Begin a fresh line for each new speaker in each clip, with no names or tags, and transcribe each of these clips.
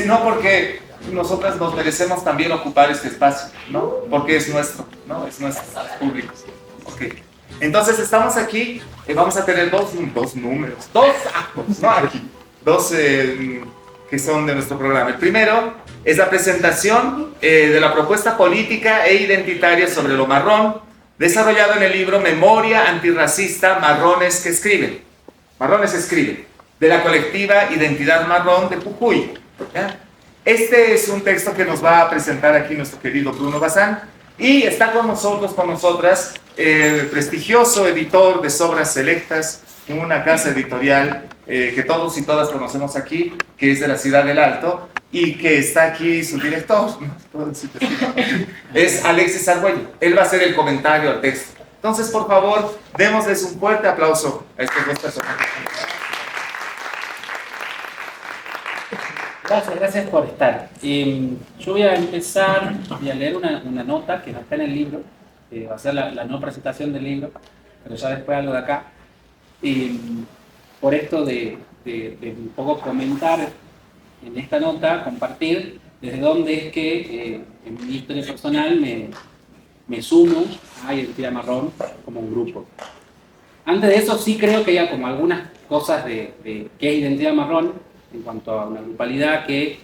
sino porque nosotras nos merecemos también ocupar este espacio, ¿no? Porque es nuestro, ¿no? Es nuestro, es público. Ok. Entonces estamos aquí, vamos a tener dos números, dos actos, ¿no? Aquí, dos que son de nuestro programa. El primero es la presentación de la propuesta política e identitaria sobre lo marrón, desarrollado en el libro Memoria Antirracista, Marrones que Escriben. Marrones Escriben, de la colectiva Identidad Marrón de Jujuy. ¿Ya? Este es un texto que nos va a presentar aquí nuestro querido Bruno Bazán, y está con nosotros, con nosotras, el prestigioso editor de Sobras Selectas, una casa editorial que todos y todas conocemos aquí, que es de la ciudad del Alto, y que está aquí su director, es Alexis Argüello. Él va a hacer el comentario al texto. Entonces, por favor, démosles un fuerte aplauso a estos dos personajes.
Gracias por estar. Yo voy a empezar, voy a leer una nota que no está en el libro, va a ser la no presentación del libro, pero ya después algo de acá. Por esto de un poco comentar en esta nota, compartir desde dónde es que en mi historia personal me sumo a Identidad Marrón como un grupo. Antes de eso sí creo que hay como algunas cosas de qué es Identidad Marrón, en cuanto a una grupalidad que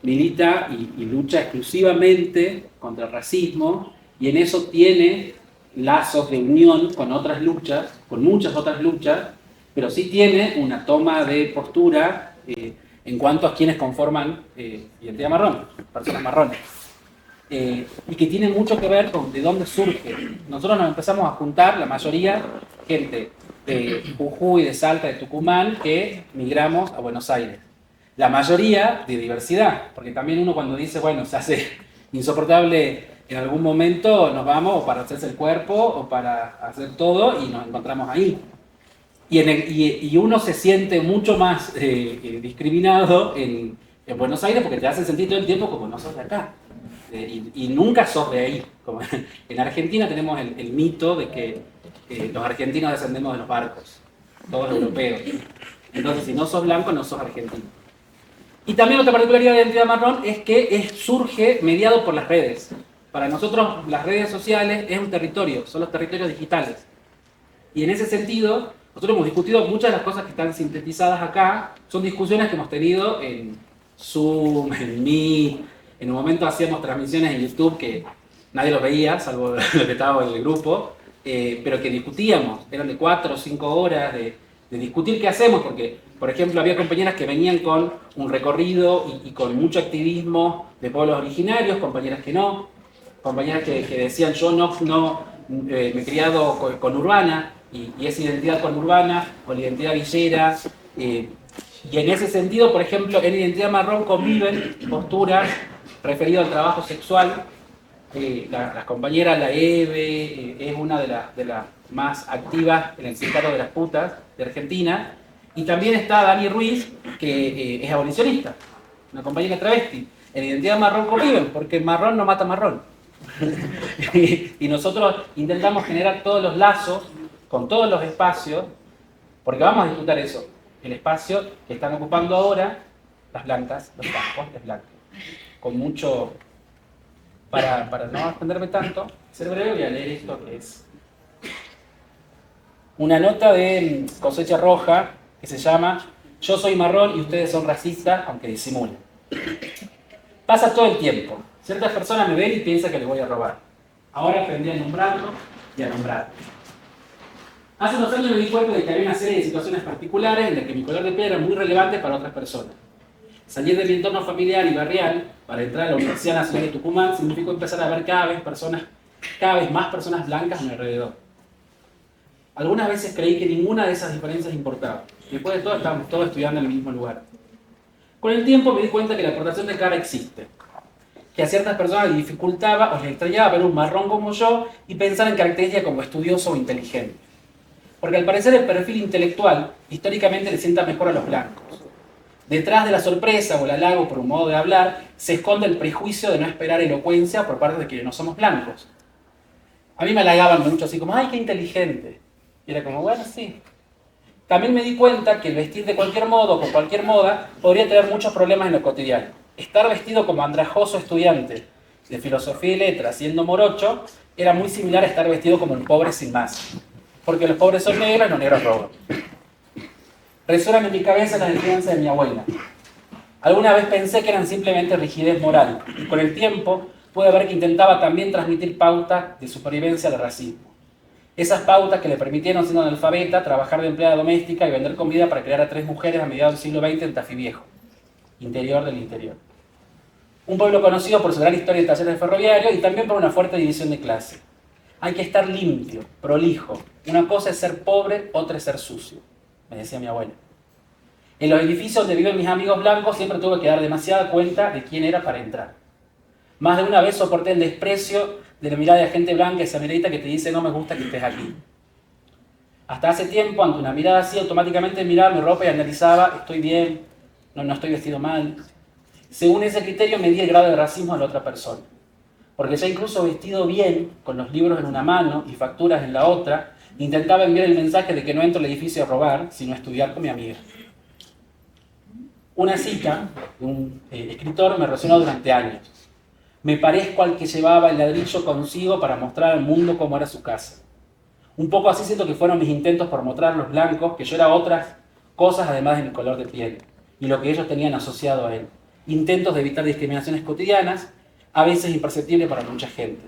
milita y lucha exclusivamente contra el racismo, y en eso tiene lazos de unión con otras luchas, con muchas otras luchas, pero sí tiene una toma de postura en cuanto a quienes conforman Identidad Marrón, personas marrones, y que tiene mucho que ver con de dónde surge. Nosotros nos empezamos a juntar, la mayoría, gente de Jujuy, de Salta, de Tucumán, que migramos a Buenos Aires. La mayoría de diversidad, porque también uno cuando dice, bueno, se hace insoportable en algún momento, nos vamos o para hacerse el cuerpo o para hacer todo y nos encontramos ahí. Y uno se siente mucho más discriminado en Buenos Aires porque te hace sentir todo el tiempo como no sos de acá. Y nunca sos de ahí. Como en Argentina tenemos el mito de que los argentinos descendemos de los barcos, todos europeos. Entonces, si no sos blanco, no sos argentino. Y también otra particularidad de Identidad Marrón es que surge mediado por las redes. Para nosotros, las redes sociales es un territorio, son los territorios digitales. Y en ese sentido, nosotros hemos discutido muchas de las cosas que están sintetizadas acá, son discusiones que hemos tenido en Zoom, en Meet. En un momento hacíamos transmisiones en YouTube que nadie los veía, salvo los que estábamos en el grupo, pero que discutíamos, eran de 4 o 5 horas de discutir qué hacemos, porque, por ejemplo, había compañeras que venían con un recorrido y con mucho activismo de pueblos originarios, compañeras que no, compañeras que decían yo me he criado con urbana, y esa identidad conurbana, o la identidad villera, y en ese sentido, por ejemplo, en Identidad Marrón conviven posturas referidas al trabajo sexual. Las compañeras, la Eve, es una de las más activas en el sindicato de las putas de Argentina, y también está Dani Ruiz, que es abolicionista, una compañera travesti. En Identidad Marrón conviven, porque marrón no mata marrón. y nosotros intentamos generar todos los lazos con todos los espacios, porque vamos a disfrutar eso, el espacio que están ocupando ahora las blancas, los blancos, las blancas, con mucho. Para no extenderme tanto, ser breve, voy a leer esto que es una nota de Cosecha Roja que se llama Yo soy marrón y ustedes son racistas, aunque disimulen. Pasa todo el tiempo. Ciertas personas me ven y piensan que les voy a robar. Ahora aprendí a nombrarlo y a nombrar. Hace 2 años me di cuenta de que había una serie de situaciones particulares en las que mi color de piel era muy relevante para otras personas. Salir de mi entorno familiar y barrial para entrar a la Universidad Nacional de Tucumán significó empezar a ver cada vez más personas blancas a mi alrededor. Algunas veces creí que ninguna de esas diferencias importaba. Después de todo, estábamos todos estudiando en el mismo lugar. Con el tiempo me di cuenta que la aportación de cara existe. Que a ciertas personas les dificultaba o les extrañaba ver un marrón como yo y pensar en características como estudioso o inteligente. Porque al parecer el perfil intelectual históricamente le sienta mejor a los blancos. Detrás de la sorpresa o el halago por un modo de hablar, se esconde el prejuicio de no esperar elocuencia por parte de quienes no somos blancos. A mí me halagaban mucho así como, ¡ay, qué inteligente! Y era como, bueno, sí. También me di cuenta que el vestir de cualquier modo, con cualquier moda, podría tener muchos problemas en lo cotidiano. Estar vestido como andrajoso estudiante de filosofía y letras, siendo morocho, era muy similar a estar vestido como un pobre sin más. Porque los pobres son negros y los negros roban. Resuenan en mi cabeza las enseñanzas de mi abuela. Alguna vez pensé que eran simplemente rigidez moral, y con el tiempo pude ver que intentaba también transmitir pautas de supervivencia del racismo. Esas pautas que le permitieron, siendo analfabeta, trabajar de empleada doméstica y vender comida para criar a 3 mujeres a mediados del siglo XX en Tafí Viejo, interior del interior. Un pueblo conocido por su gran historia de talleres ferroviarios y también por una fuerte división de clase. Hay que estar limpio, prolijo. Una cosa es ser pobre, otra es ser sucio, me decía mi abuela. En los edificios donde viven mis amigos blancos siempre tuve que dar demasiada cuenta de quién era para entrar. Más de una vez soporté el desprecio de la mirada de gente blanca, esa miradita que te dice no me gusta que estés aquí. Hasta hace tiempo, ante una mirada así, automáticamente miraba mi ropa y analizaba, estoy bien, no estoy vestido mal. Según ese criterio medía el grado de racismo de la otra persona. Porque ya incluso vestido bien, con los libros en una mano y facturas en la otra, intentaba enviar el mensaje de que no entro al edificio a robar, sino a estudiar con mi amiga. Una cita de un escritor me resonó durante años. Me parezco al que llevaba el ladrillo consigo para mostrar al mundo cómo era su casa. Un poco así siento que fueron mis intentos por mostrar a los blancos que yo era otras cosas además de mi color de piel y lo que ellos tenían asociado a él. Intentos de evitar discriminaciones cotidianas, a veces imperceptibles para mucha gente.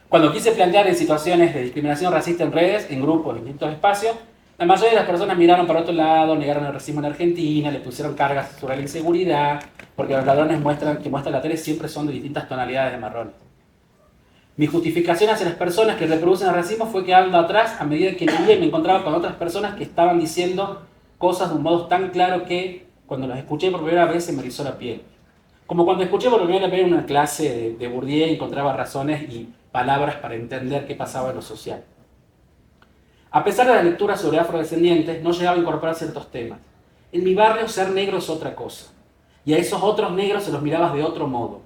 Cuando quise plantear en situaciones de discriminación racista en redes, en grupos, en distintos espacios, la mayoría de las personas miraron para otro lado, negaron el racismo en Argentina, le pusieron cargas sobre la inseguridad, porque los ladrones que muestran la tele siempre son de distintas tonalidades de marrón. Mi justificación hacia las personas que reproducen el racismo fue quedando atrás a medida que leía y me encontraba con otras personas que estaban diciendo cosas de un modo tan claro que cuando las escuché por primera vez se me erizó la piel. Como cuando escuché por primera vez una clase de Bourdieu y encontraba razones y palabras para entender qué pasaba en lo social. A pesar de la lectura sobre afrodescendientes, no llegaba a incorporar ciertos temas. En mi barrio ser negro es otra cosa. Y a esos otros negros se los mirabas de otro modo.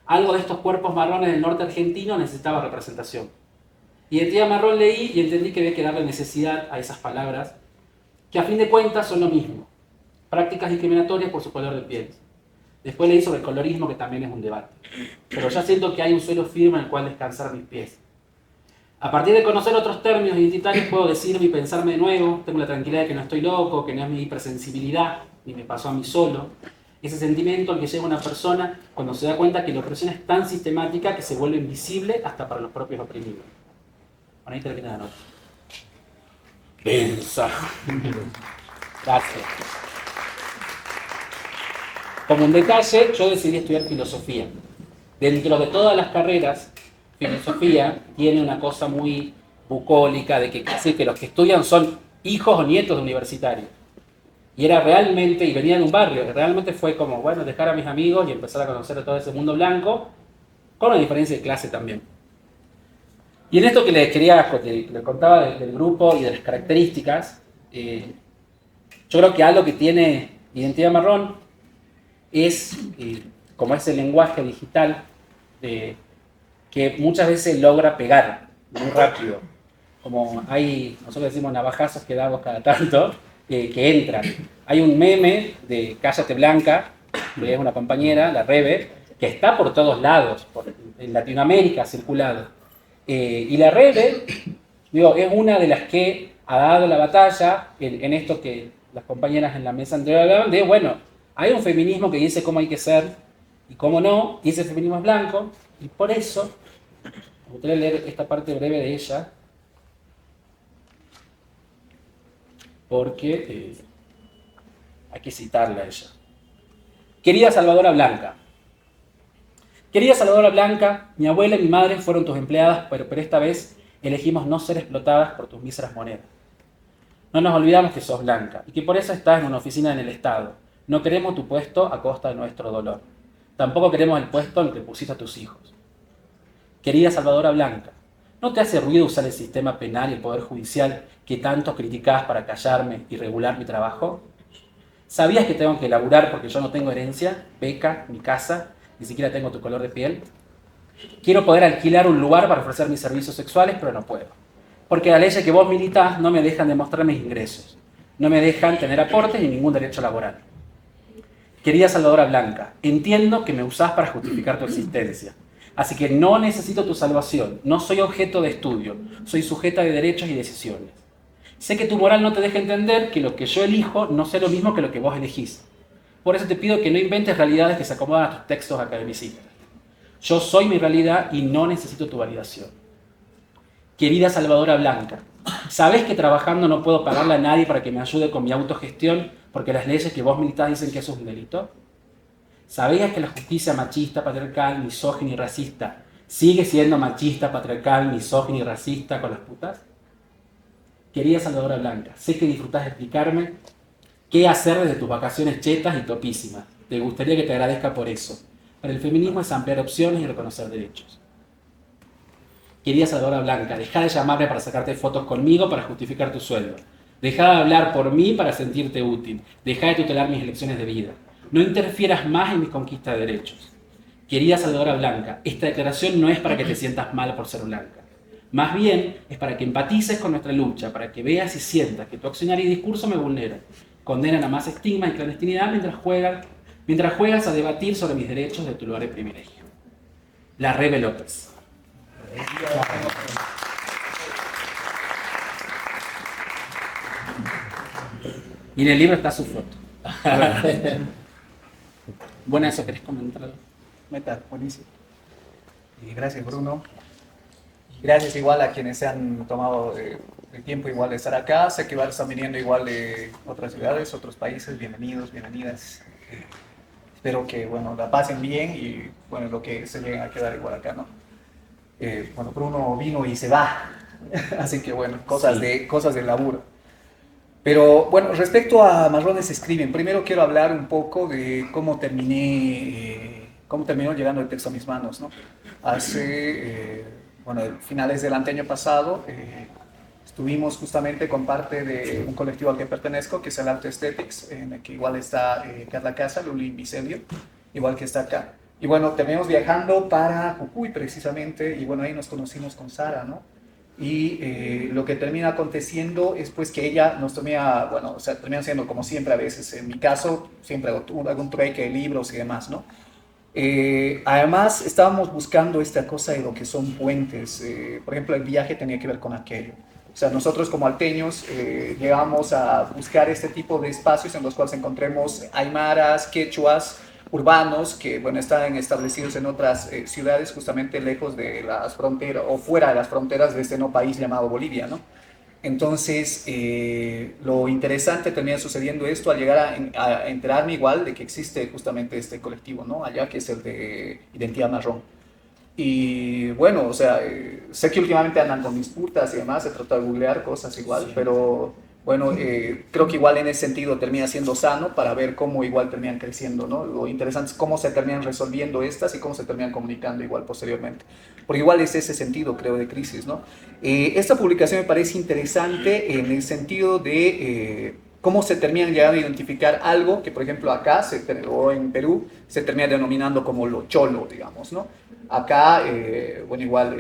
Algo de estos cuerpos marrones del norte argentino necesitaba representación. Identidad marrón leí y entendí que había que darle necesidad a esas palabras, que a fin de cuentas son lo mismo. Prácticas discriminatorias por su color de piel. Después leí sobre el colorismo, que también es un debate. Pero ya siento que hay un suelo firme en el cual descansar mis pies. A partir de conocer otros términos identitarios puedo decirme y pensarme de nuevo, tengo la tranquilidad de que no estoy loco, que no es mi hipersensibilidad, ni me pasó a mí solo. Ese sentimiento al que llega una persona cuando se da cuenta que la opresión es tan sistemática que se vuelve invisible hasta para los propios oprimidos. Bueno, ahí termina la nota. Pensa. Gracias. Como un detalle, yo decidí estudiar filosofía. Dentro de todas las carreras, filosofía tiene una cosa muy bucólica de que casi que los que estudian son hijos o nietos de universitarios. Y era realmente, y venía de un barrio, que realmente fue como, bueno, dejar a mis amigos y empezar a conocer a todo ese mundo blanco, con una diferencia de clase también. Y en esto que le contaba del grupo y de las características, yo creo que algo que tiene Identidad Marrón es, como ese lenguaje digital, que muchas veces logra pegar muy rápido. Como hay, nosotros decimos navajazos que damos cada tanto, que entran. Hay un meme de Cállate Blanca, que es una compañera, la Rebe, que está por todos lados, en Latinoamérica circulado. Y la Rebe, digo, es una de las que ha dado la batalla en esto que las compañeras en la mesa anterior hablaban, de, bueno, hay un feminismo que dice cómo hay que ser y cómo no, y ese feminismo es blanco, y por eso, me gustaría leer esta parte breve de ella, porque hay que citarla a ella. Querida Salvadora Blanca. Querida Salvadora Blanca, mi abuela y mi madre fueron tus empleadas, pero esta vez elegimos no ser explotadas por tus míseras monedas. No nos olvidamos que sos blanca y que por eso estás en una oficina en el Estado. No queremos tu puesto a costa de nuestro dolor. Tampoco queremos el puesto en el que pusiste a tus hijos. Querida Salvadora Blanca, ¿no te hace ruido usar el sistema penal y el poder judicial que tanto criticás para callarme y regular mi trabajo? ¿Sabías que tengo que laburar porque yo no tengo herencia, beca, ni casa, ni siquiera tengo tu color de piel? Quiero poder alquilar un lugar para ofrecer mis servicios sexuales, pero no puedo. Porque las leyes que vos militás no me dejan demostrar mis ingresos. No me dejan tener aportes ni ningún derecho laboral. Querida Salvadora Blanca, entiendo que me usás para justificar tu existencia. Así que no necesito tu salvación. No soy objeto de estudio. Soy sujeta de derechos y decisiones. Sé que tu moral no te deja entender que lo que yo elijo no sea lo mismo que lo que vos elegís. Por eso te pido que no inventes realidades que se acomodan a tus textos academicistas. Yo soy mi realidad y no necesito tu validación. Querida Salvadora Blanca, ¿sabés que trabajando no puedo pagarle a nadie para que me ayude con mi autogestión porque las leyes que vos militás dicen que eso es un delito? ¿Sabías que la justicia machista, patriarcal, misógina y racista sigue siendo machista, patriarcal, misógina y racista con las putas? Querida Salvadora Blanca, sé que disfrutás de explicarme qué hacer desde tus vacaciones chetas y topísimas. Te gustaría que te agradezca por eso. Para el feminismo es ampliar opciones y reconocer derechos. Querida Salvadora Blanca, deja de llamarme para sacarte fotos conmigo para justificar tu sueldo. Deja de hablar por mí para sentirte útil. Deja de tutelar mis elecciones de vida. No interfieras más en mis conquistas de derechos. Querida Salvadora Blanca, esta declaración no es para que te sientas mal por ser blanca. Más bien, es para que empatices con nuestra lucha, para que veas y sientas que tu accionar y discurso me vulneran, condenan a más estigma y clandestinidad mientras juegas a debatir sobre mis derechos de tu lugar de privilegio. La Rebe López. Y en el libro está su foto. Bueno, eso, ¿querés comentar?
Meta, buenísimo. Y gracias, Bruno. Gracias igual a quienes se han tomado el tiempo igual de estar acá. Sé que están viniendo igual de otras ciudades, otros países. Bienvenidos, bienvenidas. Espero que, bueno, la pasen bien y, bueno, lo que se lleguen a quedar igual acá, ¿no? Bueno, Bruno vino y se va. Así que, bueno, cosas de laburo. Pero, bueno, respecto a Marrones Escriben, primero quiero hablar un poco de cómo terminó llegando el texto a mis manos, ¿no? Hace, bueno, finales del año pasado, estuvimos justamente con parte de un colectivo al que pertenezco, que es el Art Aesthetics, en el que igual está Carla Casa, Luli Vicelio, igual que está acá. Y bueno, terminamos viajando para Jujuy precisamente, y bueno, ahí nos conocimos con Sara, ¿no? Y lo que termina aconteciendo es pues que ella nos termina, bueno, o sea, termina siendo como siempre a veces, en mi caso, siempre hago algún trueque de libros y demás, ¿no? Además, estábamos buscando esta cosa de lo que son puentes. Por ejemplo, el viaje tenía que ver con aquello. O sea, nosotros como alteños llegamos a buscar este tipo de espacios en los cuales encontremos aymaras, quechuas, urbanos que, bueno, están establecidos en otras ciudades justamente lejos de las fronteras o fuera de las fronteras de este no país llamado Bolivia, ¿no? Entonces, lo interesante termina sucediendo esto al llegar a enterarme igual de que existe justamente este colectivo, ¿no? Allá, que es el de Identidad Marrón. Y bueno, o sea, sé que últimamente andan con disputas y demás, se trata de googlear cosas igual, sí. Pero bueno, creo que igual en ese sentido termina siendo sano para ver cómo igual terminan creciendo, ¿no? Lo interesante es cómo se terminan resolviendo estas y cómo se terminan comunicando igual posteriormente. Porque igual es ese sentido, creo, de crisis, ¿no? Esta publicación me parece interesante en el sentido de cómo se terminan llegando a identificar algo que, por ejemplo, acá o en Perú se termina denominando como lo cholo, digamos, ¿no? Acá, bueno, igual...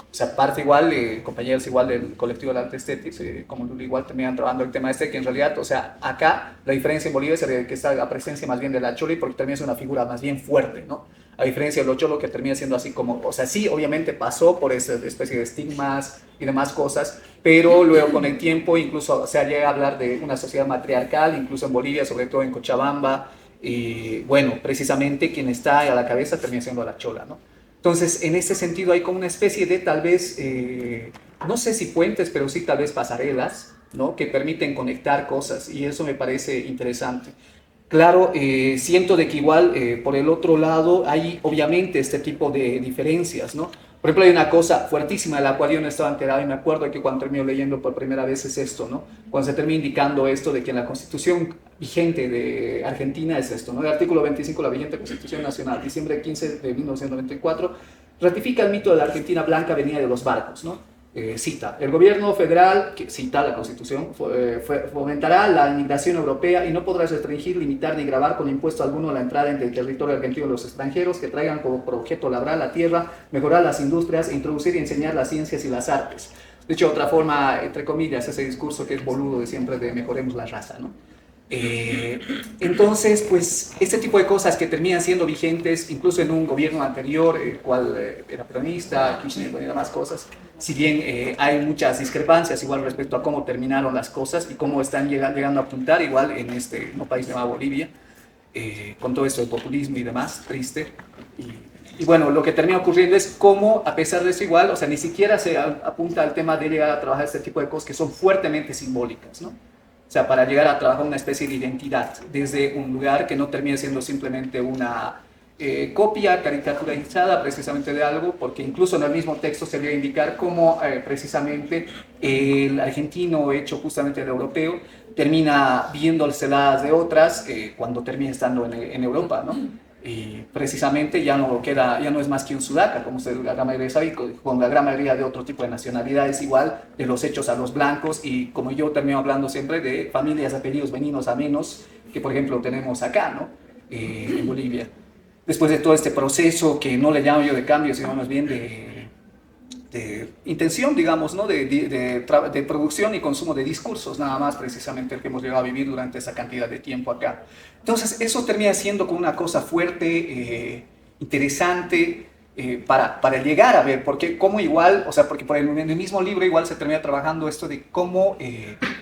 o sea, parte igual, compañeros igual del colectivo de Art Aesthetics, como Luli, igual terminan trabajando el tema este, que en realidad, o sea, acá la diferencia en Bolivia es que está la presencia más bien de la choli, porque termina siendo una figura más bien fuerte, ¿no? A diferencia de lo cholo, que termina siendo así como, o sea, sí, obviamente pasó por esa especie de estigmas y demás cosas, pero luego con el tiempo incluso se llega a hablar de una sociedad matriarcal, incluso en Bolivia, sobre todo en Cochabamba, y bueno, precisamente quien está a la cabeza termina siendo la chola, ¿no? Entonces, en ese sentido hay como una especie de tal vez, no sé si puentes, pero sí tal vez pasarelas, ¿no? Que permiten conectar cosas, y eso me parece interesante. Claro, siento de que igual por el otro lado hay obviamente este tipo de diferencias, ¿no? Por ejemplo, hay una cosa fuertísima de la cual yo no estaba enterado y me acuerdo que cuando termino leyendo por primera vez es esto, ¿no? Cuando se termina indicando esto de que en la Constitución vigente de Argentina es esto, ¿no? El artículo 25 de la vigente Constitución Nacional, diciembre 15 de 1994, ratifica el mito de la Argentina blanca venida de los barcos, ¿no? Cita, el gobierno federal, que cita la Constitución, fomentará la inmigración europea y no podrá restringir, limitar ni gravar con impuesto alguno la entrada en el territorio argentino de los extranjeros que traigan como por objeto labrar la tierra, mejorar las industrias, introducir y enseñar las ciencias y las artes. De hecho, otra forma, entre comillas, ese discurso que es boludo de siempre de mejoremos la raza, ¿no? Entonces, pues, este tipo de cosas que terminan siendo vigentes, incluso en un gobierno anterior, el cual era peronista, Kirchner y demás cosas, si bien hay muchas discrepancias igual respecto a cómo terminaron las cosas y cómo están llegando a apuntar, igual en este no país llamado Bolivia, con todo esto del populismo y demás, triste. Y bueno, lo que termina ocurriendo es cómo, a pesar de eso igual, o sea, ni siquiera se apunta al tema de llegar a trabajar este tipo de cosas que son fuertemente simbólicas, ¿no? O sea, para llegar a trabajar una especie de identidad desde un lugar que no termine siendo simplemente una copia caricaturizada precisamente de algo, porque incluso en el mismo texto se debe indicar cómo precisamente el argentino hecho justamente el europeo termina viéndoselas de otras cuando termina estando en Europa, ¿no? Y precisamente ya no es más que un sudaca, como la gran mayoría sabe, con la gran mayoría de otro tipo de nacionalidades igual, de los hechos a los blancos, y como yo termino hablando siempre de familias, apellidos veninos a menos, que por ejemplo tenemos acá, ¿no? En Bolivia. Después de todo este proceso que no le llamo yo de cambio, sino más bien de intención, digamos, ¿no? de producción y consumo de discursos, nada más precisamente el que hemos llegado a vivir durante esa cantidad de tiempo acá. Entonces, eso termina siendo como una cosa fuerte, interesante, para llegar a ver, porque como igual, o sea, porque en el mismo libro igual se termina trabajando esto de cómo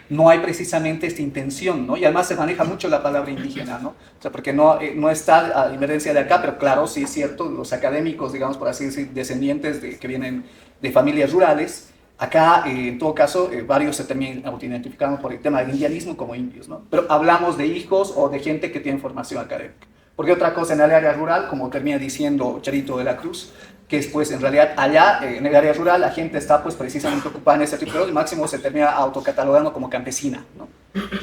no hay precisamente esta intención, ¿no? Y además se maneja mucho la palabra indígena, ¿no? O sea, porque no está a diferencia de acá, pero claro, sí es cierto, los académicos, digamos, por así decir, descendientes que vienen de familias rurales, acá, en todo caso, varios se terminan autoidentificando por el tema del indianismo como indios, ¿no? Pero hablamos de hijos o de gente que tiene formación académica. Porque otra cosa en el área rural, como termina diciendo Charito de la Cruz, que es pues en realidad allá, en el área rural, la gente está pues precisamente ocupada en ese tipo de cosas, y máximo se termina autocatalogando como campesina, ¿no?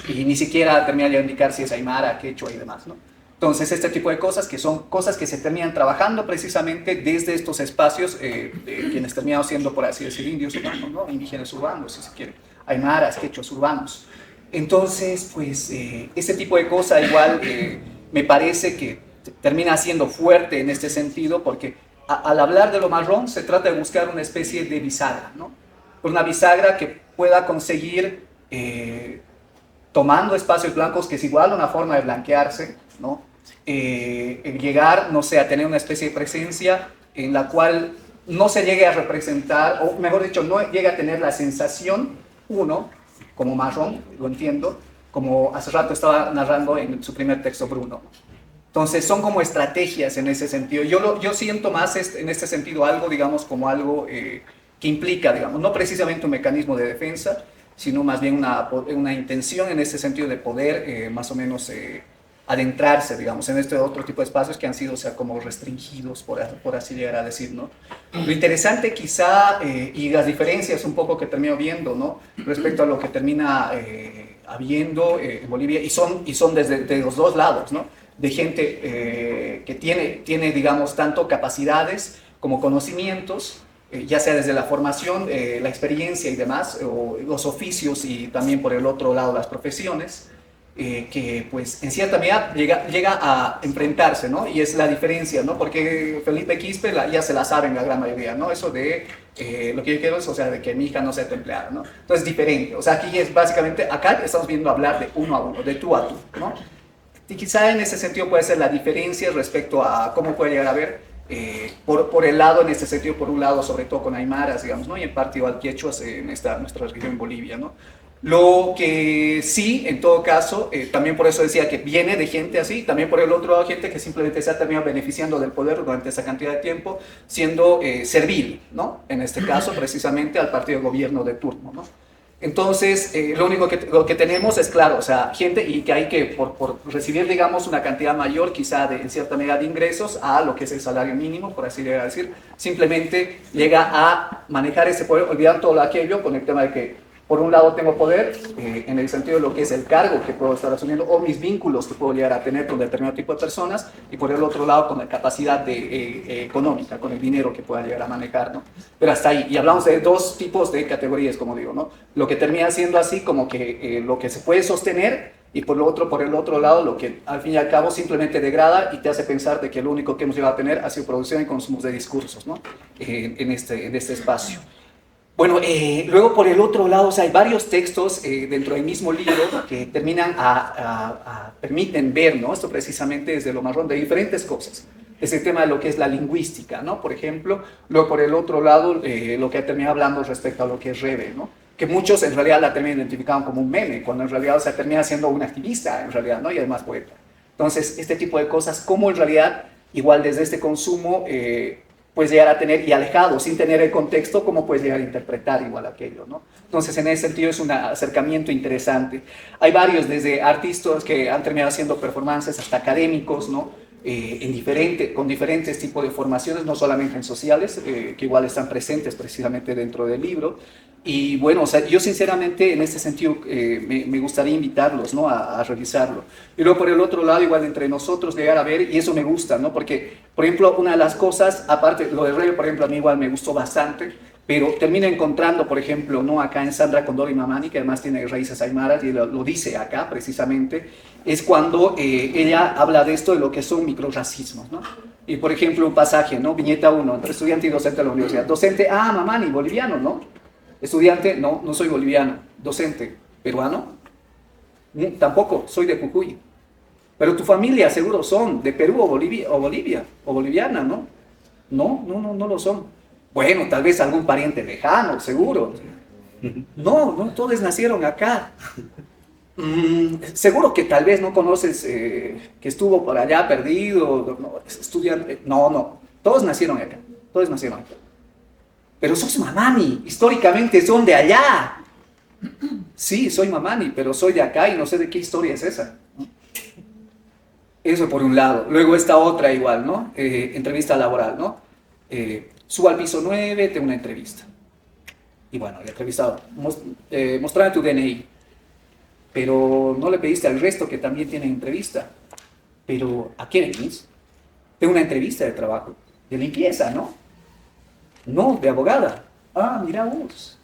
Y ni siquiera termina de indicar si es aymara, quechua y demás, ¿no? Entonces, este tipo de cosas que son cosas que se terminan trabajando precisamente desde estos espacios, quienes terminan siendo, por así decir, indios urbanos, ¿no? Indígenas urbanos, si se quiere, aymaras, quechuas urbanos. Entonces, pues, ese tipo de cosas igual me parece que termina siendo fuerte en este sentido, porque al hablar de lo marrón se trata de buscar una especie de bisagra, ¿no? Una bisagra que pueda conseguir, tomando espacios blancos, que es igual una forma de blanquearse, ¿no? Llegar, no sé, a tener una especie de presencia en la cual no se llegue a representar, o mejor dicho, no llegue a tener la sensación, uno, como marrón, lo entiendo, como hace rato estaba narrando en su primer texto Bruno. Entonces son como estrategias en ese sentido. Yo siento más en este sentido algo, digamos, como algo que implica, digamos, no precisamente un mecanismo de defensa, sino más bien una intención en ese sentido de poder más o menos adentrarse, digamos, en este otro tipo de espacios que han sido, o sea, como restringidos, por así llegar a decir, ¿no? Lo interesante quizá, y las diferencias un poco que termino viendo, ¿no? Respecto a lo que termina habiendo en Bolivia, y son desde los dos lados, ¿no? De gente que tiene, digamos, tanto capacidades como conocimientos, ya sea desde la formación, la experiencia y demás, o los oficios y también por el otro lado las profesiones, que pues en cierta medida llega a enfrentarse, ¿no? Y es la diferencia, ¿no? Porque Felipe Quispe ya se la saben la gran mayoría, ¿no? Eso de lo que yo quiero es, o sea, de que mi hija no sea empleada, ¿no? Entonces es diferente, o sea, aquí es básicamente, acá estamos viendo hablar de uno a uno, de tú a tú, ¿no? Y quizá en ese sentido puede ser la diferencia respecto a cómo puede llegar a ver por el lado, en este sentido, por un lado, sobre todo con aymaras, digamos, ¿no? Y en parte igual quechuas en nuestra región en Bolivia, ¿no? Lo que sí, en todo caso, también por eso decía que viene de gente así, también por el otro lado, gente que simplemente se ha terminado beneficiando del poder durante esa cantidad de tiempo, siendo servil, ¿no? En este caso, precisamente al partido de gobierno de turno, ¿no? Entonces, lo que tenemos es, claro, o sea, gente y que hay que, por recibir, digamos, una cantidad mayor, quizá en cierta medida de ingresos, a lo que es el salario mínimo, por así decir, simplemente llega a manejar ese poder, olvidar todo aquello con el tema de que, por un lado tengo poder, en el sentido de lo que es el cargo que puedo estar asumiendo, o mis vínculos que puedo llegar a tener con determinado tipo de personas, y por el otro lado con la capacidad económica, con el dinero que pueda llegar a manejar, ¿no? Pero hasta ahí, y hablamos de dos tipos de categorías, como digo, ¿no? Lo que termina siendo así como que lo que se puede sostener, y por el otro lado, lo que al fin y al cabo simplemente degrada y te hace pensar de que lo único que hemos llegado a tener ha sido producción y consumo de discursos, ¿no? En este espacio. Bueno, luego por el otro lado, o sea, hay varios textos dentro del mismo libro que terminan permiten ver, ¿no? Esto precisamente desde lo marrón de diferentes cosas. Es el tema de lo que es la lingüística, ¿no? Por ejemplo, luego por el otro lado, lo que termina hablando respecto a lo que es Rebe, ¿no? Que muchos en realidad la terminan identificando como un meme, cuando en realidad, o sea, termina siendo un activista, en realidad, ¿no? Y además poeta. Entonces, este tipo de cosas, como en realidad, igual desde este consumo, puedes llegar a tener, y alejado, sin tener el contexto, cómo puedes llegar a interpretar igual aquello, ¿no? Entonces, en ese sentido es un acercamiento interesante. Hay varios, desde artistas que han terminado haciendo performances hasta académicos, ¿no? Con diferentes tipos de formaciones, no solamente en sociales, que igual están presentes precisamente dentro del libro. Y bueno, o sea, yo sinceramente en este sentido me gustaría invitarlos, ¿no? A revisarlo. Y luego por el otro lado, igual entre nosotros llegar a ver, y eso me gusta, ¿no? Porque, por ejemplo, una de las cosas, aparte, lo de Rebe, por ejemplo, a mí igual me gustó bastante, pero termino encontrando, por ejemplo, ¿no? Acá en Sandra Condori Mamani, que además tiene raíces aymaras, y lo dice acá precisamente, es cuando ella habla de esto, de lo que son microracismos, ¿no? Y por ejemplo, un pasaje, ¿no? Viñeta 1, entre estudiante y docente de la universidad. Docente, Mamani, boliviano, ¿no? Estudiante, no soy boliviano. Docente, peruano, tampoco, soy de Jujuy. Pero tu familia seguro son de Perú o Bolivia, o boliviana, ¿no? No lo son. Bueno, tal vez algún pariente lejano, seguro. No, todos nacieron acá. Seguro que tal vez no conoces que estuvo por allá perdido, estudiante. No, todos nacieron acá. Pero sos mamani, históricamente son de allá. Sí, soy mamani, pero soy de acá y no sé de qué historia es esa. Eso por un lado. Luego esta otra igual, ¿no? Entrevista laboral, ¿no? Subo al piso 9, tengo una entrevista. Y bueno, el entrevistado, mostrame tu DNI. Pero no le pediste al resto que también tienen entrevista. Pero, ¿a qué venís? Tengo una entrevista de trabajo, de limpieza, ¿no? No, de abogada. Mira vos.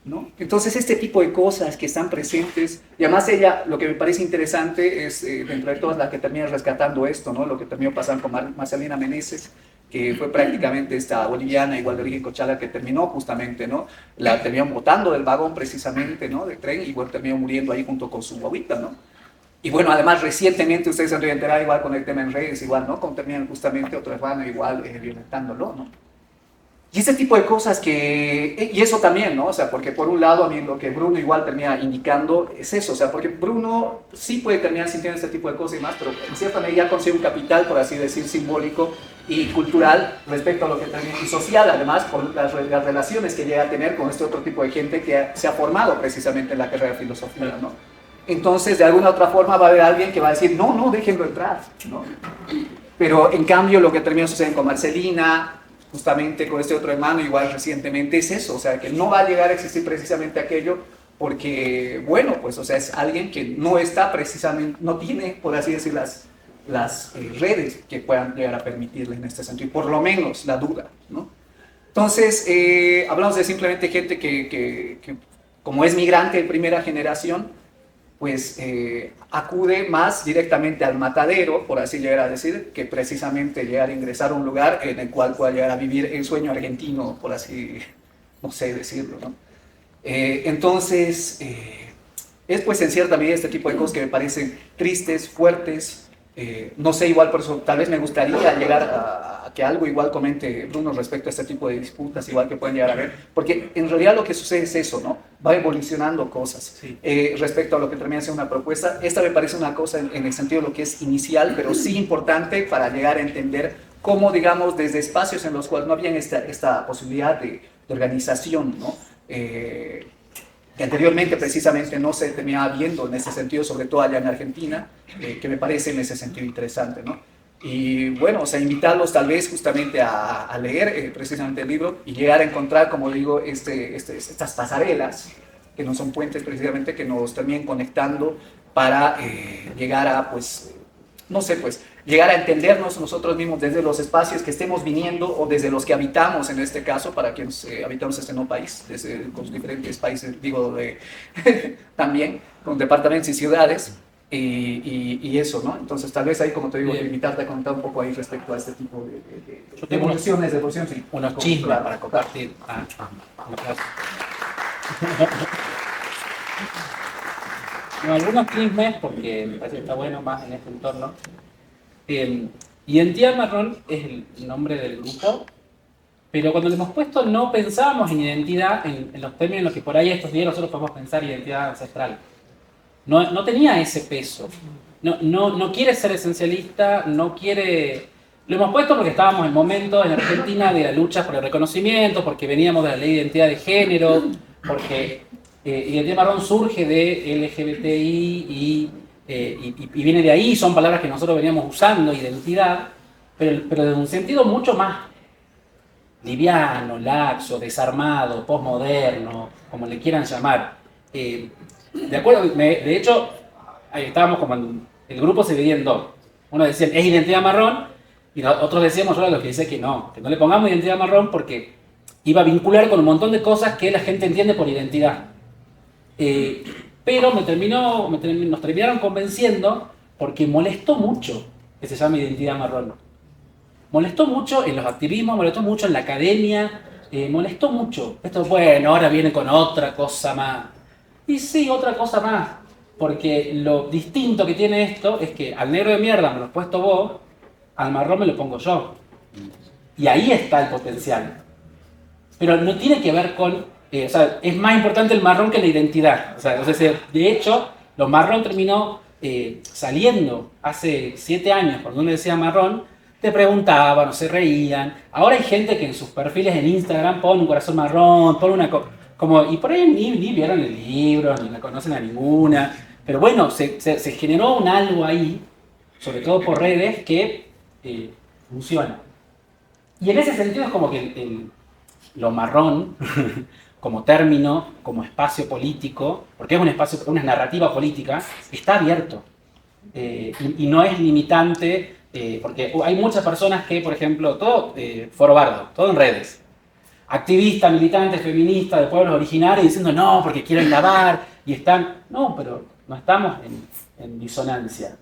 ¿No? Entonces este tipo de cosas que están presentes, y además ella, lo que me parece interesante es, dentro de todas las que termina rescatando esto, ¿no? Lo que terminó pasando con Marcelina Meneses, que fue prácticamente esta boliviana, igual de origen Cochala, que terminó justamente, ¿no? La terminó botando del vagón precisamente, ¿no? Del tren, y bueno, terminó muriendo ahí junto con su guaguita, ¿no? Y bueno, además recientemente ustedes se han enterado igual con el tema en redes, igual, ¿no? Como terminan justamente otro hermano igual violentándolo, ¿no? Y ese tipo de cosas y eso también, ¿no? O sea, porque por un lado a mí lo que Bruno igual termina indicando es eso, o sea, porque Bruno sí puede terminar sintiendo este tipo de cosas y más, pero en cierta medida consigue un capital, por así decir, simbólico y cultural respecto a lo que termina, y social además, por las relaciones que llega a tener con este otro tipo de gente que se ha formado precisamente en la carrera de filosofía, ¿no? Entonces, de alguna otra forma va a haber alguien que va a decir, no, déjenlo entrar, ¿no? Pero en cambio lo que termina sucediendo con Marcelina, justamente con este otro hermano, igual recientemente, es eso, o sea, que no va a llegar a existir precisamente aquello, porque, bueno, pues, o sea, es alguien que no está precisamente, no tiene, por así decir, las redes que puedan llegar a permitirle en este sentido, y por lo menos la duda, ¿no? Entonces, hablamos de simplemente gente que como es migrante de primera generación, pues acude más directamente al matadero, por así llegar a decir, que precisamente llegar a ingresar a un lugar en el cual pueda llegar a vivir el sueño argentino, por así, no sé decirlo, ¿no? Entonces, es pues en cierta medida este tipo de cosas que me parecen tristes, fuertes, no sé, igual por eso tal vez me gustaría llegar a que algo igual comente Bruno respecto a este tipo de disputas, igual que pueden llegar a ver, porque en realidad lo que sucede es eso, ¿no? Va evolucionando cosas. Sí. Respecto a lo que termina siendo una propuesta, esta me parece una cosa en el sentido de lo que es inicial, pero sí importante para llegar a entender cómo, digamos, desde espacios en los cuales no había esta posibilidad de organización, ¿no? Que anteriormente precisamente no se terminaba viendo en ese sentido, sobre todo allá en Argentina, que me parece en ese sentido interesante, ¿no? Y bueno, o sea, invitarlos tal vez justamente a leer precisamente el libro y llegar a encontrar, como digo, estas pasarelas, que no son puentes precisamente, que nos terminen conectando para llegar a, pues, no sé, pues, llegar a entendernos nosotros mismos desde los espacios que estemos viniendo o desde los que habitamos, en este caso, para quienes habitamos este nuevo país, desde los diferentes países, digo, también con departamentos y ciudades, y eso, ¿no? Entonces tal vez ahí, como te digo,
Bien.
limitarte a comentar un poco ahí respecto a este tipo
Yo tengo
de evolución, sí.
unos
Como,
chismes
claro.
para compartir. Gracias. No, algunos chismes, porque me parece que está bueno más en este entorno. Identidad Marrón es el nombre del grupo, pero cuando le hemos puesto no pensábamos en identidad en los términos en los que por ahí estos días nosotros podemos pensar identidad ancestral. No tenía ese peso. No quiere ser esencialista, no quiere... Lo hemos puesto porque estábamos en momentos en Argentina de la lucha por el reconocimiento, porque veníamos de la ley de identidad de género, porque Identidad Marrón surge de LGBTI y viene de ahí, son palabras que nosotros veníamos usando, identidad, pero de un sentido mucho más liviano, laxo, desarmado, posmoderno, como le quieran llamar. De acuerdo, de hecho, ahí estábamos como el grupo se dividía en dos. Uno decía, es identidad marrón, y otros decíamos, yo era los que decía que no le pongamos identidad marrón porque iba a vincular con un montón de cosas que la gente entiende por identidad. Pero nos terminaron convenciendo porque molestó mucho que se llame identidad marrón. Molestó mucho en los activismos, molestó mucho en la academia, molestó mucho. Esto, bueno, ahora viene con otra cosa más. Y sí, otra cosa más. Porque lo distinto que tiene esto es que al negro de mierda me lo has puesto vos, al marrón me lo pongo yo. Y ahí está el potencial. Pero no tiene que ver con... o sea, es más importante el marrón que la identidad. O sea, entonces, de hecho, lo marrón terminó saliendo hace 7 años, cuando uno decía marrón, te preguntaban o se reían. Ahora hay gente que en sus perfiles en Instagram pone un corazón marrón, pone una... y por ahí ni vieron el libro, ni la conocen a ninguna. Pero bueno, se generó un algo ahí, sobre todo por redes, que funciona. Y en ese sentido es como que lo marrón, como término, como espacio político, porque es un espacio, una narrativa política, está abierto. Y no es limitante, porque hay muchas personas que, por ejemplo, todo Foro Bardo, todo en redes, activistas, militantes, feministas de pueblos originarios diciendo no, porque quieren lavar, y están... No, pero no estamos en disonancia.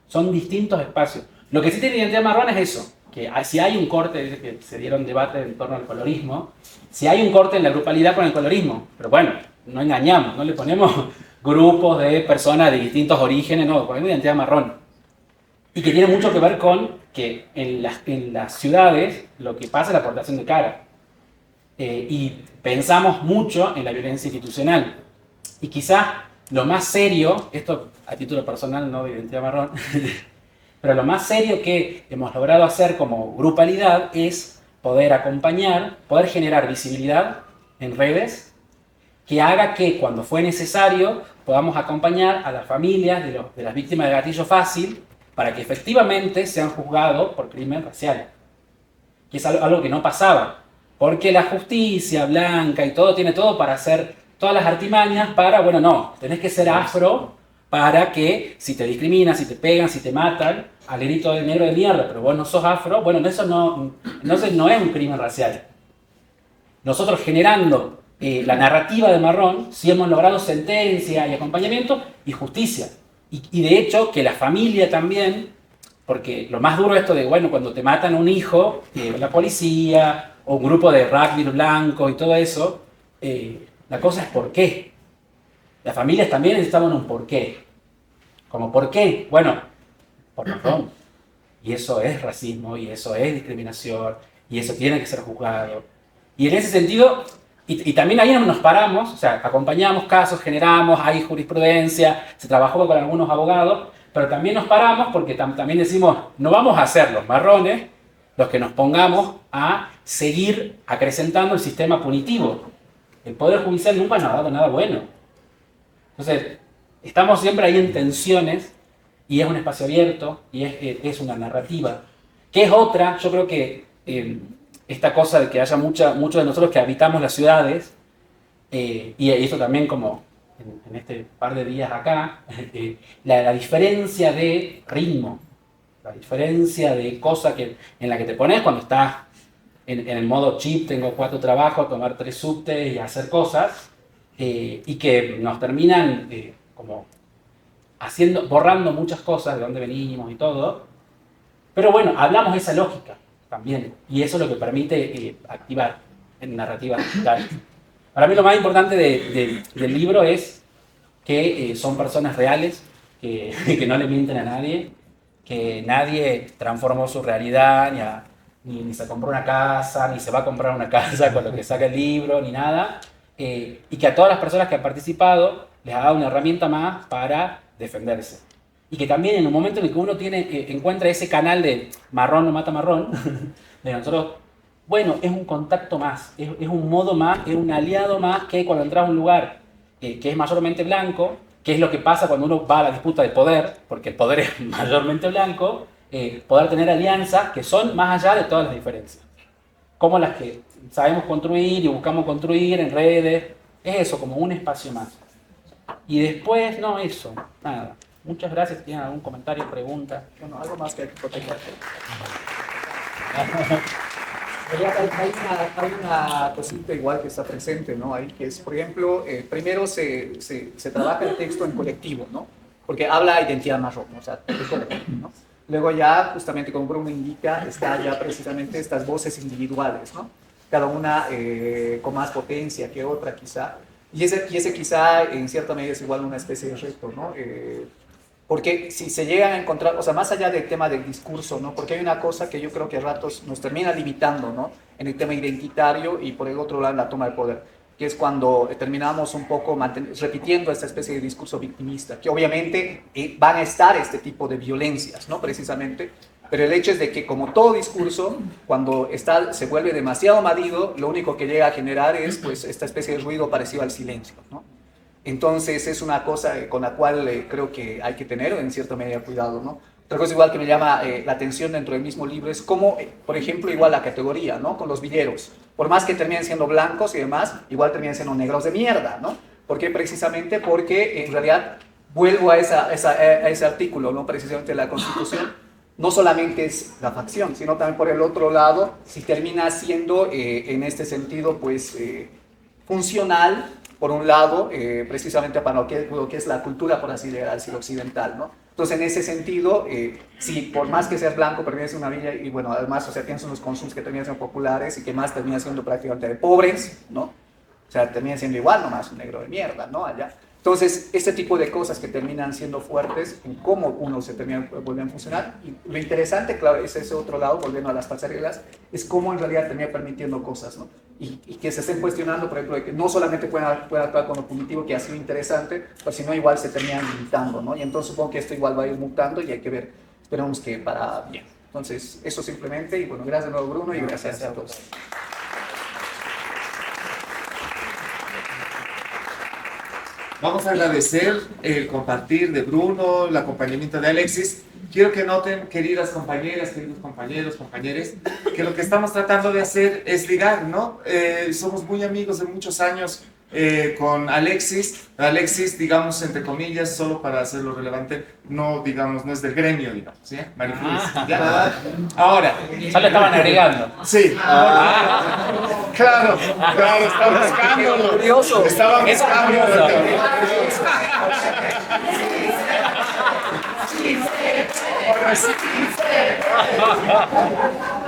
Son distintos espacios. Lo que sí tiene identidad marrón es eso, que si hay un corte, dice que se dieron debate en torno al colorismo, si hay un corte en la grupalidad con el colorismo, pero bueno, no engañamos, no le ponemos grupos de personas de distintos orígenes, no, ponemos identidad marrón. Y que tiene mucho que ver con que en las ciudades lo que pasa es la aportación de cara. Y pensamos mucho en la violencia institucional. Y quizás lo más serio, esto a título personal, no de identidad marrón, pero lo más serio que hemos logrado hacer como grupalidad es poder acompañar, poder generar visibilidad en redes que haga que cuando fue necesario podamos acompañar a las familias de las víctimas de gatillo fácil para que efectivamente sean juzgados por crimen racial. Que es algo que no pasaba. Porque la justicia blanca y todo tiene todo para hacer todas las artimañas para, bueno, no, tenés que ser afro para que si te discriminan, si te pegan, si te matan, al grito de negro de mierda, pero vos no sos afro, bueno, eso no es un crimen racial. Nosotros generando la narrativa de marrón, sí hemos logrado sentencia y acompañamiento y justicia. Y de hecho, que la familia también, porque lo más duro es esto de, bueno, cuando te matan a un hijo, la policía o un grupo de rugby blanco y todo eso, la cosa es por qué. Las familias también necesitaban un por qué. ¿Como por qué? Bueno, por marrón. Y eso es racismo, y eso es discriminación, y eso tiene que ser juzgado. Y en ese sentido, y también ahí nos paramos, o sea, acompañamos casos, generamos, hay jurisprudencia, se trabajó con algunos abogados, pero también nos paramos porque también decimos, no vamos a ser los marrones los que nos pongamos a seguir acrecentando el sistema punitivo. El Poder Judicial nunca nos ha dado nada bueno. Entonces, estamos siempre ahí en tensiones, y es un espacio abierto, y es una narrativa, que es otra, yo creo que esta cosa de que haya muchos de nosotros que habitamos las ciudades, y esto también como en este par de días acá, la diferencia de ritmo, la diferencia de cosa en la que te pones cuando estás en el modo chip, tengo 4 trabajos, tomar 3 subtes y hacer cosas, y que nos terminan como borrando muchas cosas de dónde venimos y todo. Pero bueno, hablamos esa lógica también. Y eso es lo que permite activar en narrativa digital. Para mí lo más importante del libro es que son personas reales, que no le mienten a nadie, que nadie transformó su realidad, ni se compró una casa, ni se va a comprar una casa con lo que saca el libro, ni nada. Y que a todas las personas que han participado les ha dado una herramienta más para defenderse. Y que también en un momento en el que uno encuentra ese canal de marrón no mata marrón, de nosotros, bueno, es un contacto más, es un modo más, es un aliado más que cuando entras a un lugar que es mayormente blanco, que es lo que pasa cuando uno va a la disputa de poder, porque el poder es mayormente blanco, poder tener alianzas que son más allá de todas las diferencias. Como las que sabemos construir y buscamos construir en redes, es eso, como un espacio más. Y después, no, eso, nada. Muchas gracias. Si tienen algún comentario, pregunta.
Bueno, algo más que hay que proteger. Hay una cosita igual que está presente, ¿no? Ahí, que es, por ejemplo, primero se trabaja el texto en colectivo, ¿no? Porque habla de identidad marrón, o sea, el colectivo, ¿no? Luego ya, justamente como Bruno indica, está ya precisamente estas voces individuales, ¿no? Cada una con más potencia que otra, quizá. Y ese quizá, en cierta medida, es igual una especie de reto, ¿no? Porque si se llegan a encontrar, o sea, más allá del tema del discurso, ¿no? Porque hay una cosa que yo creo que a ratos nos termina limitando, ¿no? En el tema identitario y por el otro lado en la toma de poder, que es cuando terminamos un poco repitiendo esta especie de discurso victimista, que obviamente van a estar este tipo de violencias, ¿no? Precisamente, pero el hecho es de que como todo discurso, cuando se vuelve demasiado medido, lo único que llega a generar es pues esta especie de ruido parecido al silencio, ¿no? Entonces es una cosa con la cual creo que hay que tener en cierta medida cuidado, ¿no? Otra cosa igual que me llama la atención dentro del mismo libro es cómo, por ejemplo, igual la categoría, ¿no? Con los villeros. Por más que terminen siendo blancos y demás, igual terminan siendo negros de mierda, ¿no? ¿Por qué? Precisamente porque en realidad vuelvo a ese artículo, ¿no? Precisamente de la Constitución. No solamente es la facción, sino también por el otro lado, si termina siendo en este sentido, pues, funcional, por un lado, precisamente para lo que es la cultura, por así decirlo, occidental, ¿no? Entonces, en ese sentido, si por más que seas blanco, perteneces a una villa y, bueno, además, o sea, tienes unos consumos que terminan siendo populares y que más terminan siendo prácticamente de pobres, ¿no? O sea, terminan siendo igual, nomás un negro de mierda, ¿no? Allá. Entonces, este tipo de cosas que terminan siendo fuertes en cómo uno se termina volviendo a funcionar. Y lo interesante, claro, es ese otro lado, volviendo a las pasarelas, es cómo en realidad termina permitiendo cosas, ¿no? Y que se estén cuestionando, por ejemplo, de que no solamente pueden actuar con lo punitivo, que ha sido interesante, pero sino igual se terminan limitando, ¿no? Y entonces supongo que esto igual va a ir mutando y hay que ver, esperemos que para bien. Entonces, eso simplemente, y bueno, gracias de nuevo Bruno y gracias a todos.
Vamos a agradecer el compartir de Bruno, el acompañamiento de Alexis. Quiero que noten, queridas compañeras, queridos compañeros, compañeres, que lo que estamos tratando de hacer es ligar, ¿no? Somos muy amigos de muchos años con Alexis. Alexis, digamos, entre comillas, solo para hacerlo relevante, no, digamos, no es del gremio, digamos, ¿sí? ¿Ya? Ahora.
Solo estaban agregando.
Sí. Claro, estaba buscándolo.
Curioso.
Estaba buscándolo.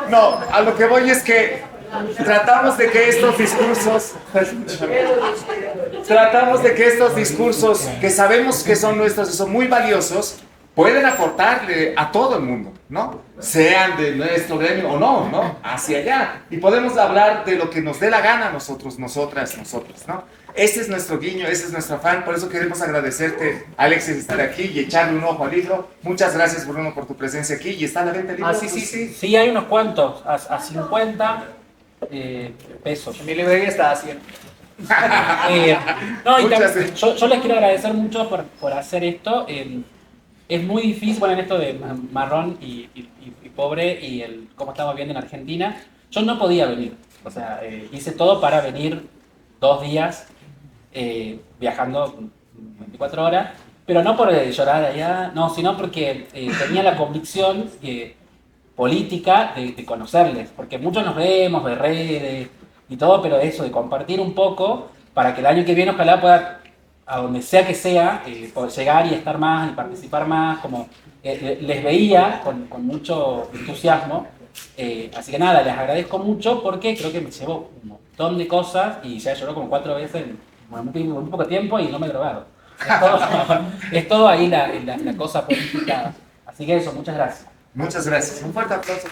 No, a lo que voy es que tratamos de que estos discursos que sabemos que son nuestros y son muy valiosos, pueden aportarle a todo el mundo, ¿no? Sean de nuestro gremio o no, ¿no? Hacia allá. Y podemos hablar de lo que nos dé la gana nosotros, nosotras, ¿no? Ese es nuestro guiño, ese es nuestro afán, por eso queremos agradecerte, Alexis, de estar aquí y echarle un ojo al libro. Muchas gracias, Bruno, por tu presencia aquí. ¿Y está a la venta el libro?
Sí.
Sí, hay unos cuantos, a 50 pesos.
En mi librería está a 100.
No, y también, yo les quiero agradecer mucho por hacer esto. Es muy difícil, bueno, en esto de marrón y pobre y cómo estamos viendo en Argentina. Yo no podía venir, o sea, hice todo para venir 2 días viajando 24 horas, pero no por llorar allá, no, sino porque tenía la convicción política de conocerles, porque muchos nos vemos de redes y todo, pero eso, de compartir un poco para que el año que viene ojalá pueda a donde sea que sea, poder llegar y estar más y participar más, como les veía con mucho entusiasmo. Así que nada, les agradezco mucho porque creo que me llevo un montón de cosas y ya lloró como 4 veces en muy poco tiempo y no me he drogado. Es todo ahí la cosa política. Así que eso, muchas gracias.
Muchas gracias. Un fuerte aplauso.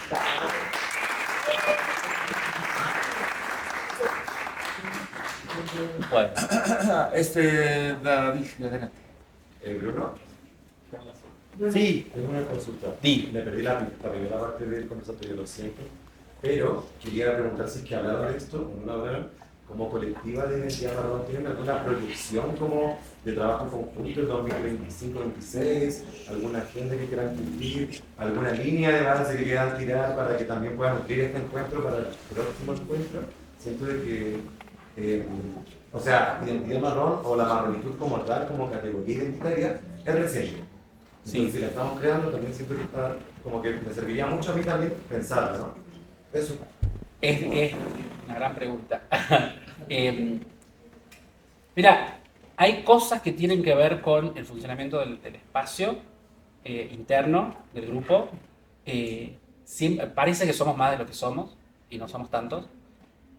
Bueno.
David, adelante.
Bruno,
Sí.
tengo una consulta.
Di.
Me perdí la primera parte del conversatorio, lo siento. Pero quería preguntar si es que hablaron de esto, o no lo hablaron, como colectiva de identidad marrón, ¿tienen alguna proyección como de trabajo conjunto en 2025-26? ¿Alguna agenda que quieran cumplir? ¿Alguna línea de base que quieran tirar para que también puedan nutrir este encuentro para el próximo encuentro? Siento de que, o sea, identidad marrón o la marronitud como tal, como categoría identitaria, es reciente. Entonces, si la estamos creando, también siento que está, como que me serviría mucho a mí también pensarla, ¿no? Eso.
Es una gran pregunta. Mira, hay cosas que tienen que ver con el funcionamiento del espacio interno del grupo. Parece que somos más de lo que somos y no somos tantos.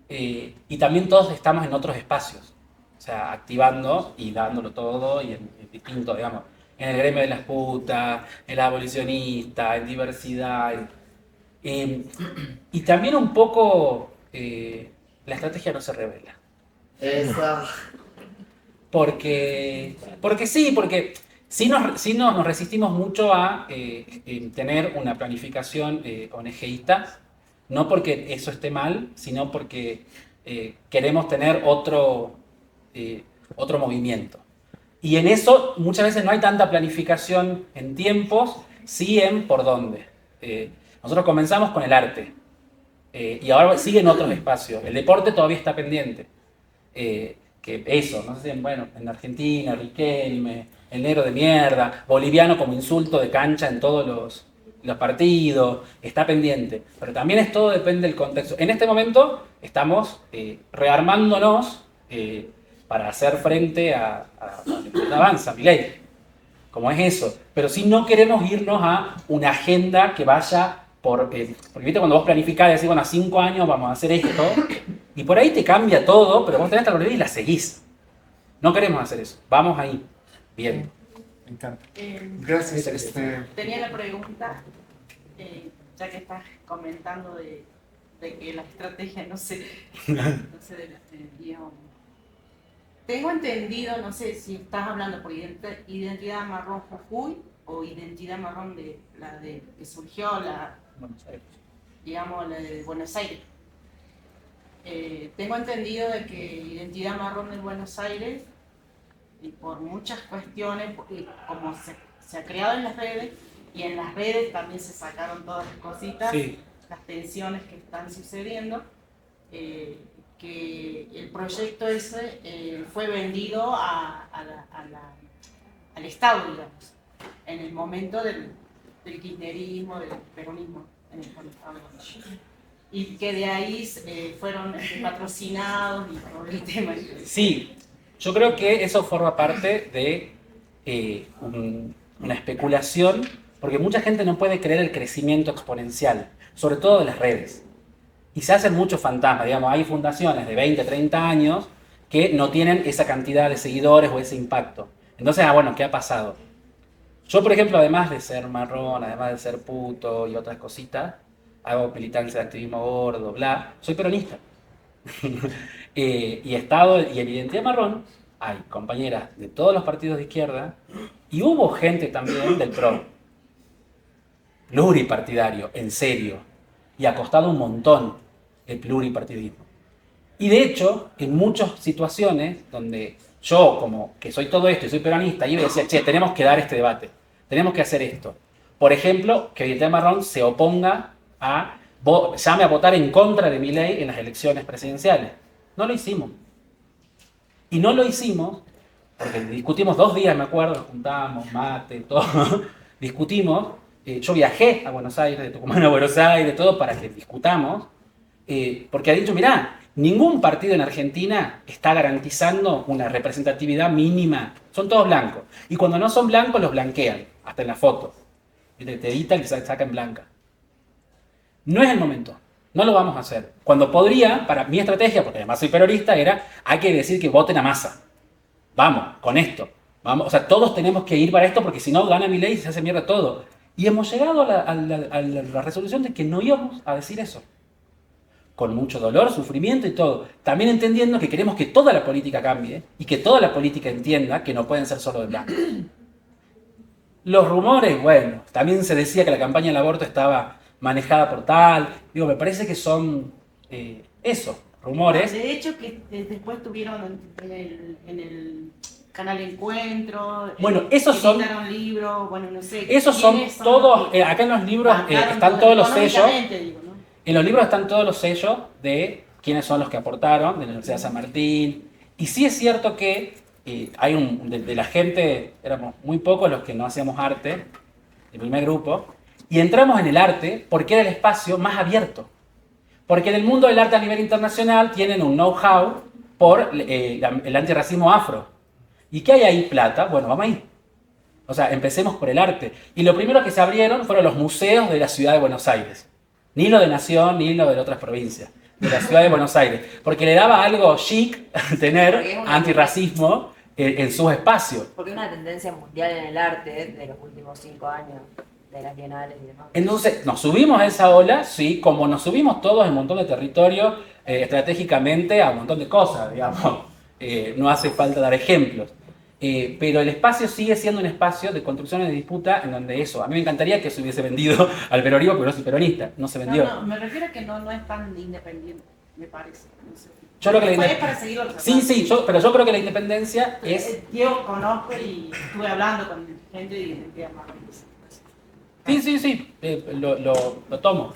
Y también todos estamos en otros espacios, o sea, activando y dándolo todo y en distinto, digamos, en el gremio de las putas, en la abolicionista, en diversidad. Y también un poco la estrategia no se revela.
Esa.
Porque sí nos resistimos mucho a tener una planificación ONGista, no porque eso esté mal, sino porque queremos tener otro movimiento. Y en eso muchas veces no hay tanta planificación en tiempos, sí en por dónde. Nosotros comenzamos con el arte y ahora siguen otros espacios. El deporte todavía está pendiente. Que eso, no sé, bueno, en Argentina, Riquelme, el negro de mierda, boliviano como insulto de cancha en todos los partidos, está pendiente. Pero también todo depende del contexto. En este momento estamos rearmándonos para hacer frente a avanza, Milei. Como es eso. Pero sí no queremos irnos a una agenda que vaya porque viste cuando vos planificás y decís, bueno, a 5 años vamos a hacer esto, y por ahí te cambia todo, pero vos tenés esta prioridad y la seguís. No queremos hacer eso. Vamos ahí. Bien.
Me encanta. Gracias.
Tenía la pregunta, ya que estás comentando de que la estrategia no se digamos. Tengo entendido, no sé si estás hablando por identidad marrón Jujuy o identidad marrón de la de que surgió
Buenos Aires.
Digamos, la de Buenos Aires. Tengo entendido de que identidad marrón de Buenos Aires, y por muchas cuestiones, como se ha creado en las redes, y en las redes también se sacaron todas las cositas,
Sí.
las tensiones que están sucediendo, que el proyecto ese fue vendido al Estado, digamos, en el momento del kirchnerismo, del peronismo, en el Estado. Y que de ahí fueron patrocinados y todo el tema.
Sí, yo creo que eso forma parte de una especulación, porque mucha gente no puede creer el crecimiento exponencial, sobre todo de las redes. Y se hacen muchos fantasmas, digamos, hay fundaciones de 20, 30 años que no tienen esa cantidad de seguidores o ese impacto. Entonces, bueno, ¿qué ha pasado? Yo, por ejemplo, además de ser marrón, además de ser puto y otras cositas, hago militancia de activismo gordo, bla, soy peronista. Y en Identidad Marrón hay compañeras de todos los partidos de izquierda y hubo gente también del PRO, pluripartidario, en serio, y ha costado un montón el pluripartidismo. Y de hecho, en muchas situaciones donde yo, como que soy todo esto y soy peronista, iba y decía, che, tenemos que dar este debate, tenemos que hacer esto. Por ejemplo, que Identidad Marrón se oponga llame a votar en contra de Milei en las elecciones presidenciales. No lo hicimos. Y no lo hicimos porque discutimos 2 días, me acuerdo, nos juntamos, mate, todo, discutimos. Yo viajé a Buenos Aires, de Tucumán a Buenos Aires, todo para que discutamos, porque ha dicho, mirá, Ningún partido en Argentina está garantizando una representatividad mínima. Son todos blancos. Y cuando no son blancos, los blanquean, hasta en la foto. Te editan y se sacan blanca. No es el momento. No lo vamos a hacer. Cuando podría, para mi estrategia, porque además soy peronista, era, hay que decir que voten a Massa. Vamos, con esto. Vamos, o sea, todos tenemos que ir para esto porque si no gana Milei y se hace mierda todo. Y hemos llegado a la resolución de que no íbamos a decir eso. Con mucho dolor, sufrimiento y todo. También entendiendo que queremos que toda la política cambie y que toda la política entienda que no pueden ser solo de blanco. Los rumores, bueno, también se decía que la campaña del aborto estaba manejada por tal. Digo, me parece que son eso, rumores.
De hecho, que después tuvieron en el canal Encuentro.
Bueno, esos son.
Editaron libros, bueno, no sé.
Esos son todos. Acá en los libros están todos los sellos.
Digo, ¿no?
En los libros están todos los sellos de quiénes son los que aportaron, de la Universidad de San Martín. Y sí es cierto que hay de la gente, éramos muy pocos los que no hacíamos arte, el primer grupo, y entramos en el arte porque era el espacio más abierto. Porque en el mundo del arte a nivel internacional tienen un know-how por el antirracismo afro. ¿Y qué hay ahí? Plata. Bueno, vamos ahí. O sea, empecemos por el arte. Y lo primero que se abrieron fueron los museos de la ciudad de Buenos Aires. Ni lo de Nación, ni lo de otras provincias. De la ciudad de Buenos Aires. Porque le daba algo chic tener antirracismo en sus espacios.
Porque es una tendencia mundial en el arte de los últimos 5 años, de las bienales y demás.
Entonces, nos subimos a esa ola, sí, como nos subimos todos en un montón de territorios, estratégicamente a un montón de cosas, digamos. No hace falta dar ejemplos. Pero el espacio sigue siendo un espacio de construcción y de disputa en donde eso, a mí me encantaría que se hubiese vendido al peronismo, pero no soy peronista, no se vendió.
No, me refiero a que no es tan independiente, me parece. No sé.
Yo creo que
Fue para seguirlo
sí, pero yo creo que la independencia es...
Yo conozco y estuve hablando con gente y sentía más.
Sí, lo tomo.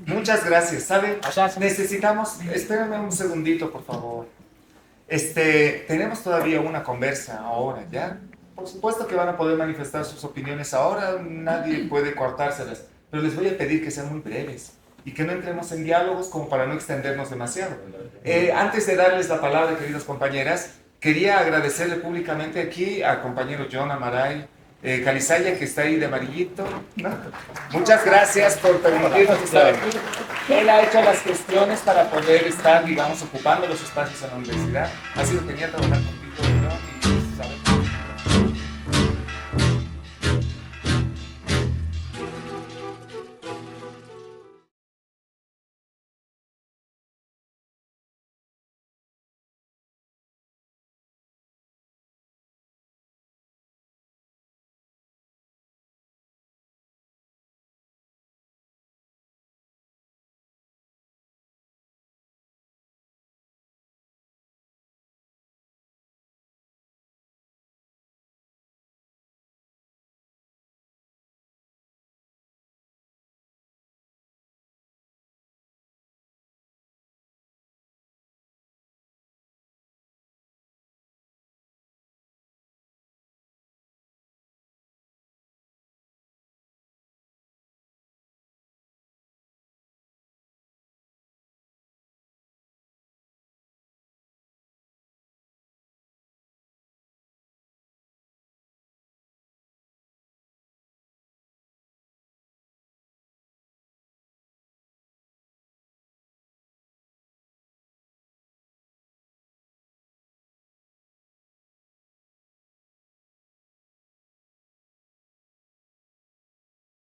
Muchas gracias. ¿Sabe?
Allá,
Necesitamos... Espérame un segundito, por favor. Tenemos todavía una conversa ahora, ¿ya? Por supuesto que van a poder manifestar sus opiniones ahora, nadie puede cortárselas, pero les voy a pedir que sean muy breves y que no entremos en diálogos como para no extendernos demasiado. Antes de darles la palabra, queridas compañeras, quería agradecerle públicamente aquí al compañero John Amaray, Calizaya, que está ahí de amarillito, ¿no? Muchas gracias por permitirnos estar aquí. Él ha hecho las gestiones para poder estar, digamos, ocupando los espacios en la universidad. Ha sido genial trabajar contigo, ¿no? Y, ¿sabes?